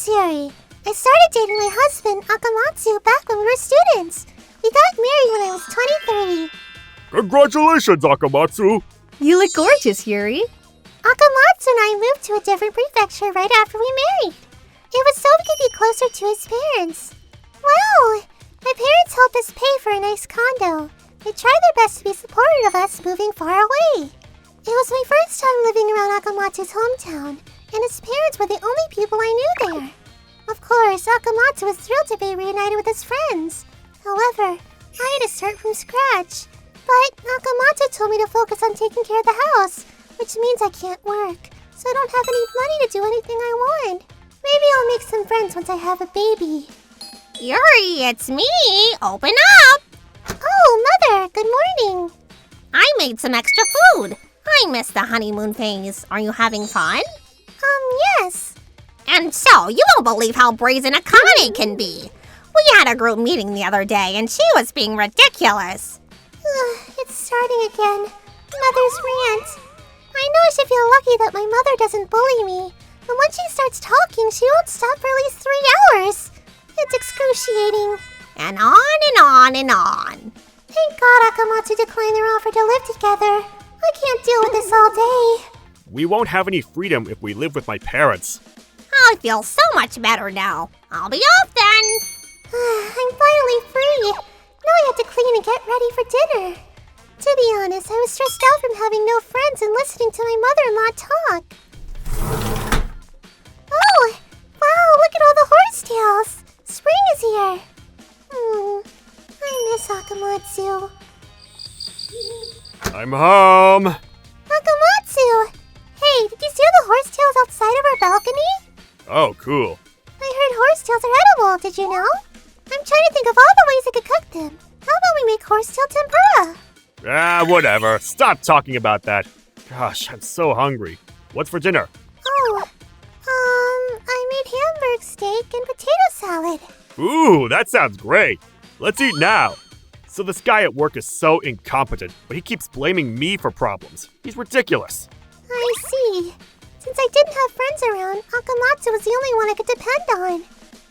Yuri. I started dating my husband, Akamatsu, back when we were students. We got married when I was 23. Congratulations, Akamatsu! You look gorgeous, Yuri. Akamatsu and I moved to a different prefecture right after we married. It was so we could be closer to his parents. Well, my parents helped us pay for a nice condo. They tried their best to be supportive of us moving far away. It was my first time living around Akamatsu's hometown, and his parents were the only people I knew there. Of course, Akamatsu was thrilled to be reunited with his friends. However, I had to start from scratch. But Akamatsu told me to focus on taking care of the house, which means I can't work, so I don't have any money to do anything I want. Maybe I'll make some friends once I have a baby. Yuri, it's me. Open up. Oh, Mother, good morning. I made some extra food. I missed the honeymoon phase. Are you having fun? Yes. And so, you won't believe how brazen Akane can be. We had a group meeting the other day, and she was being ridiculous. It's starting again. Mother's rant. I know I should feel lucky that my mother doesn't bully me, but when she starts talking, she won't stop for at least 3 hours. It's excruciating. And on and on and on. Thank God Akamatsu declined their offer to live together. I can't deal with this all day. We won't have any freedom if we live with my parents. I feel so much better now. I'll be off then. I'm finally free. Now I have to clean and get ready for dinner. To be honest, I was stressed out from having no friends and listening to my mother-in-law talk. Oh, wow, look at all the horsetails. Spring is here. I miss Akamatsu. I'm home. Akamatsu! Hey, did you see the horsetails outside of our balcony? Oh, cool. I heard horsetails are edible, did you know? I'm trying to think of all the ways I could cook them. How about we make horsetail tempura? Whatever. Stop talking about that. Gosh, I'm so hungry. What's for dinner? Oh, I made hamburg steak and potato salad. Ooh, that sounds great. Let's eat now. So this guy at work is so incompetent, but he keeps blaming me for problems. He's ridiculous. I see. Since I didn't have friends around, Akamatsu was the only one I could depend on.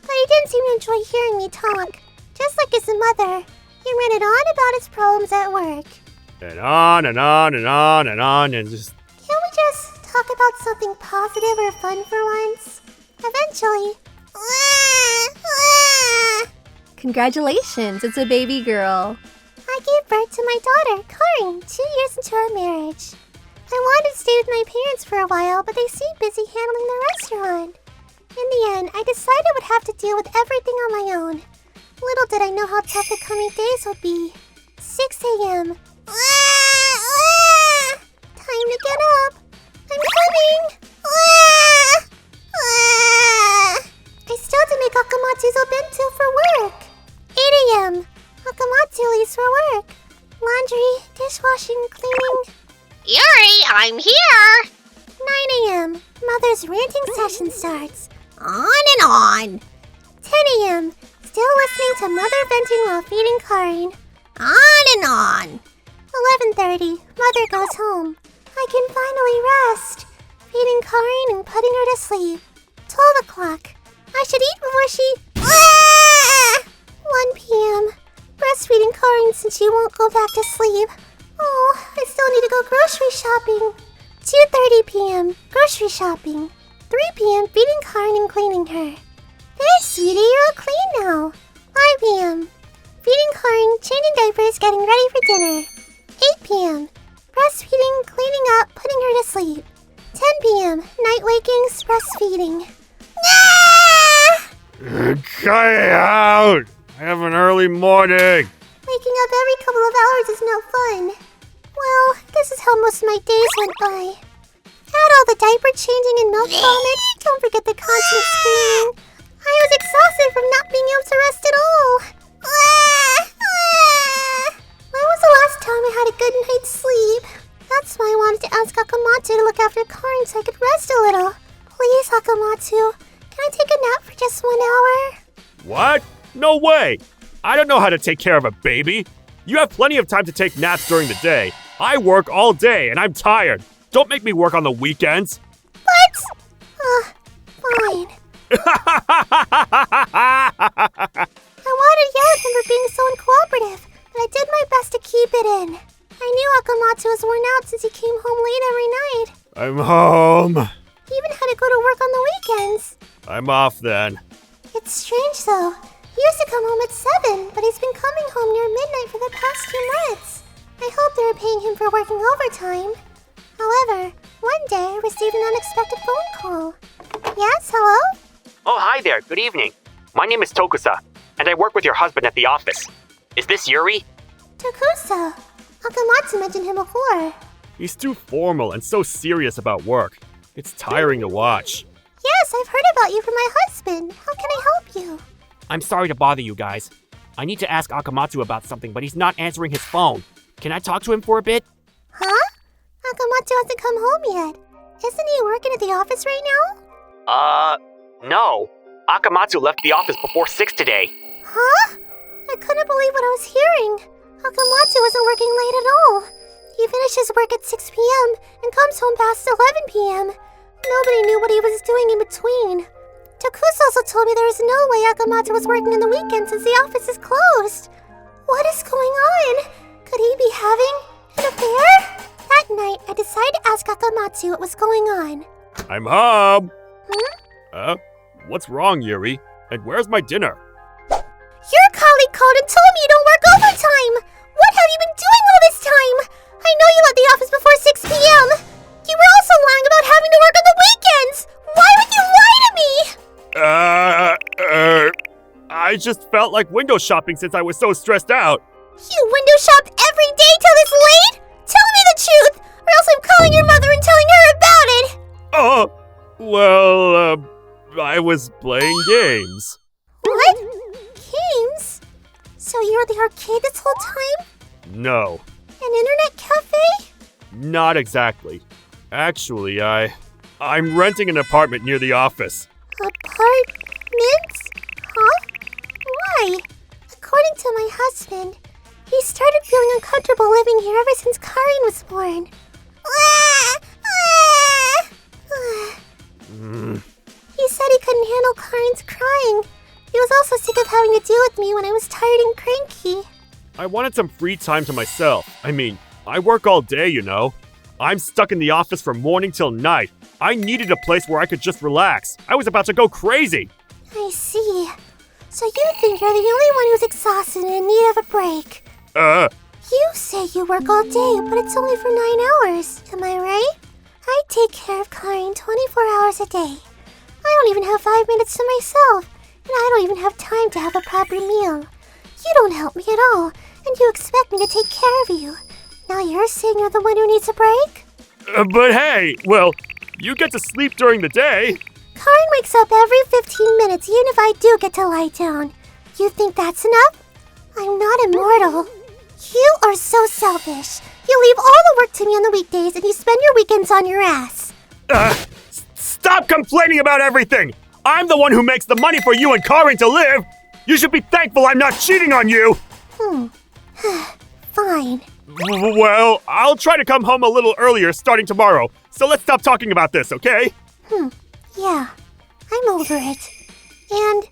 But he didn't seem to enjoy hearing me talk. Just like his mother, he ranted on about his problems at work. And on and on and on and on and just... Can't we just talk about something positive or fun for once? Eventually. Congratulations, it's a baby girl. I gave birth to my daughter, Karin, 2 years into our marriage. I wanted to stay with my parents for a while, but they seemed busy handling the restaurant. In the end, I decided I would have to deal with everything on my own. Little did I know how tough the coming days would be. 6 a.m. Time to get up. I'm coming. I still have to make Akamatsu's obento for work. 8 a.m. Akamatsu leaves for work. Laundry, dishwashing, cleaning. Yuri, I'm here. 9 a.m. Mother's ranting session starts. On and on. 10 a.m. Still listening to Mother venting while feeding Karin. On and on. 11:30. Mother goes home. I can finally rest. Feeding Karin and putting her to sleep. 12 o'clock. I should eat before she... 1 p.m. Breastfeeding Karin since she won't go back to sleep. Oh, I still need to go grocery shopping. 2:30 p.m. Grocery shopping. 3 p.m. feeding Karin and cleaning her. There, sweetie, you're all clean now. 5 p.m. Feeding Karin, changing diapers, getting ready for dinner. 8 p.m. Breastfeeding, cleaning up, putting her to sleep. 10 p.m. Night wakings, breastfeeding. Cut it out! I have an early morning. Waking up every couple of hours is no fun. Well, this is how most of my days went by. Add all the diaper changing and milk vomit. Don't forget the constant screaming. I was exhausted from not being able to rest at all. When was the last time I had a good night's sleep? That's why I wanted to ask Akamatsu to look after Karin so I could rest a little. Please, Akamatsu, can I take a nap for just 1 hour? What? No way! I don't know how to take care of a baby. You have plenty of time to take naps during the day. I work all day and I'm tired. Don't make me work on the weekends. What? Fine. I wanted to yell at him for being so uncooperative, but I did my best to keep it in. I knew Akamatsu was worn out since he came home late every night. I'm home. He even had to go to work on the weekends. I'm off then. It's strange though. He used to come home at 7, but he's been coming home near midnight for the past 2 months. I hope they were paying him for working overtime. However, one day I received an unexpected phone call. Yes, hello? Oh, hi there. Good evening. My name is Tokusa, and I work with your husband at the office. Is this Yuri? Tokusa. Akamatsu mentioned him before. He's too formal and so serious about work. It's tiring to watch. Yes, I've heard about you from my husband. How can I help you? I'm sorry to bother you guys. I need to ask Akamatsu about something, but he's not answering his phone. Can I talk to him for a bit? Huh? Akamatsu hasn't come home yet. Isn't he working at the office right now? No. Akamatsu left the office before 6 today. Huh? I couldn't believe what I was hearing. Akamatsu wasn't working late at all. He finishes work at 6 p.m. and comes home past 11 p.m. Nobody knew what he was doing in between. Tokusa also told me there is no way Akamatsu was working on the weekend since the office is closed. What is going on? Could he be having an affair? That night, I decided to ask Akamatsu what was going on. I'm home. What's wrong, Yuri? And where's my dinner? Your colleague called and told me you don't work overtime. What have you been doing all this time? I know you left the office before 6 p.m. You were also lying about having to work on the weekends. Why would you lie to me? I just felt like window shopping since I was so stressed out. You window shopped every day till this late? Tell me the truth, or else I'm calling your mother and telling her about it. I was playing games. What? Games? So you were at the arcade this whole time? No, An internet cafe? not exactly. Actually, I'm renting an apartment near the office. Apartments? Huh? Why? According to my husband, he started feeling uncomfortable living here ever since Karin was born. He said he couldn't handle Karin's crying. He was also sick of having to deal with me when I was tired and cranky. I wanted some free time to myself. I mean, I work all day, you know. I'm stuck in the office from morning till night. I needed a place where I could just relax. I was about to go crazy. I see. So you think you're the only one who's exhausted and in need of a break. You say you work all day, but it's only for 9 hours. Am I right? I take care of Karin 24 hours a day. I don't even have 5 minutes to myself, and I don't even have time to have a proper meal. You don't help me at all, and you expect me to take care of you. Now you're saying you're the one who needs a break? But hey, well, you get to sleep during the day. Karin wakes up every 15 minutes, even if I do get to lie down. You think that's enough? I'm not immortal. You are so selfish. You leave all the work to me on the weekdays and you spend your weekends on your ass. Stop complaining about everything! I'm the one who makes the money for you and Karin to live! You should be thankful I'm not cheating on you! Fine. Well, I'll try to come home a little earlier starting tomorrow, so let's stop talking about this, okay? Yeah, I'm over it. And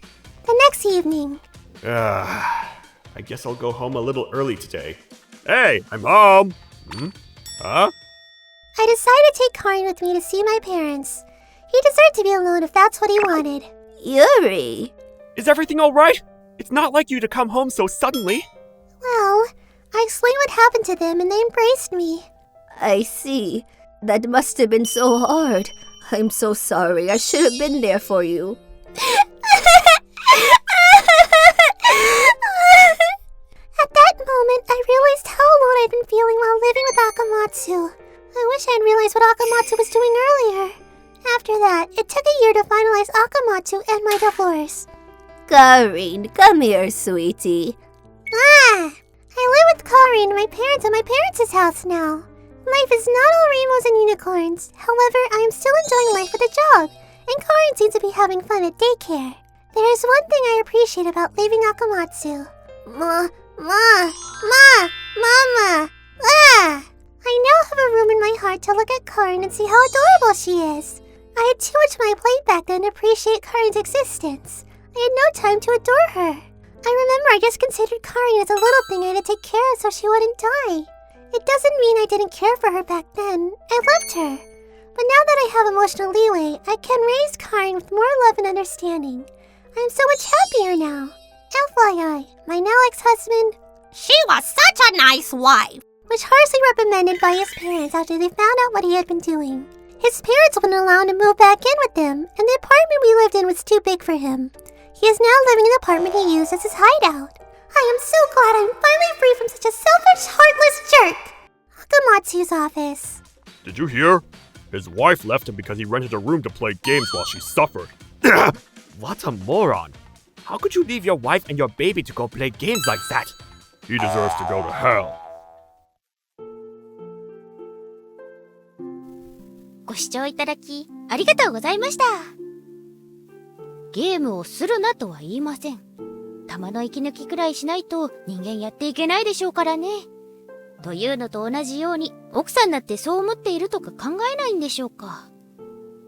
the next evening. I guess I'll go home a little early today. Hey, I'm home! Huh? I decided to take Karin with me to see my parents. He deserved to be alone if that's what he wanted. Yuri! Is everything alright? It's not like you to come home so suddenly. Well, I explained what happened to them and they embraced me. I see. That must have been so hard. I'm so sorry. I should have been there for you. At that moment, I realized how alone I'd been feeling while living with Akamatsu. I wish I'd realized what Akamatsu was doing earlier. After that, it took a year to finalize Akamatsu and my divorce. Karin, come here, sweetie. I live with Karin and my parents at my parents' house now. Life is not all rainbows and unicorns. However, I am still enjoying life with a job, and Karin seems to be having fun at daycare. There is one thing I appreciate about leaving Akamatsu. Mama! I now have a room in my heart to look at Karin and see how adorable she is. I had too much on my plate back then to appreciate Karin's existence. I had no time to adore her. I remember I just considered Karin as a little thing I had to take care of so she wouldn't die. It doesn't mean I didn't care for her back then. I loved her. But now that I have emotional leeway, I can raise Karin with more love and understanding. I am so much happier now. FYI, my now ex-husband She was such a nice wife. was harshly reprimanded by his parents after they found out what he had been doing. His parents wouldn't allow him to move back in with them, and the apartment we lived in was too big for him. He is now living in the apartment he used as his hideout. I am so glad I'm finally free from such a selfish, heartless jerk. Akamatsu's office. Did you hear? His wife left him because he rented a room to play games while she suffered. What a moron. How could you leave your wife and your baby to go play games like that? He deserves to go to hell. ご視聴いただきありがとうございました。ゲームをするなとは言いません。玉の息抜きくらいしないと人間やっていけないでしょうからね。というのと同じように奥さんだってそう思っているとか考えないんでしょうか。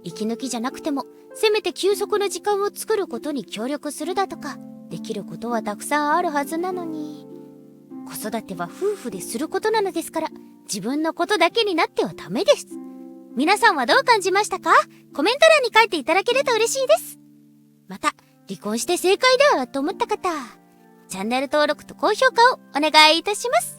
息抜きじゃなくてもせめて休息の時間を作ることに協力するだとかできることはたくさんあるはずなのに、子育ては夫婦ですることなのですから自分のことだけになってはダメです。皆さんはどう感じましたか？コメント欄に書いていただけると嬉しいです。また、離婚して正解だと思った方、チャンネル登録と高評価をお願いいたします。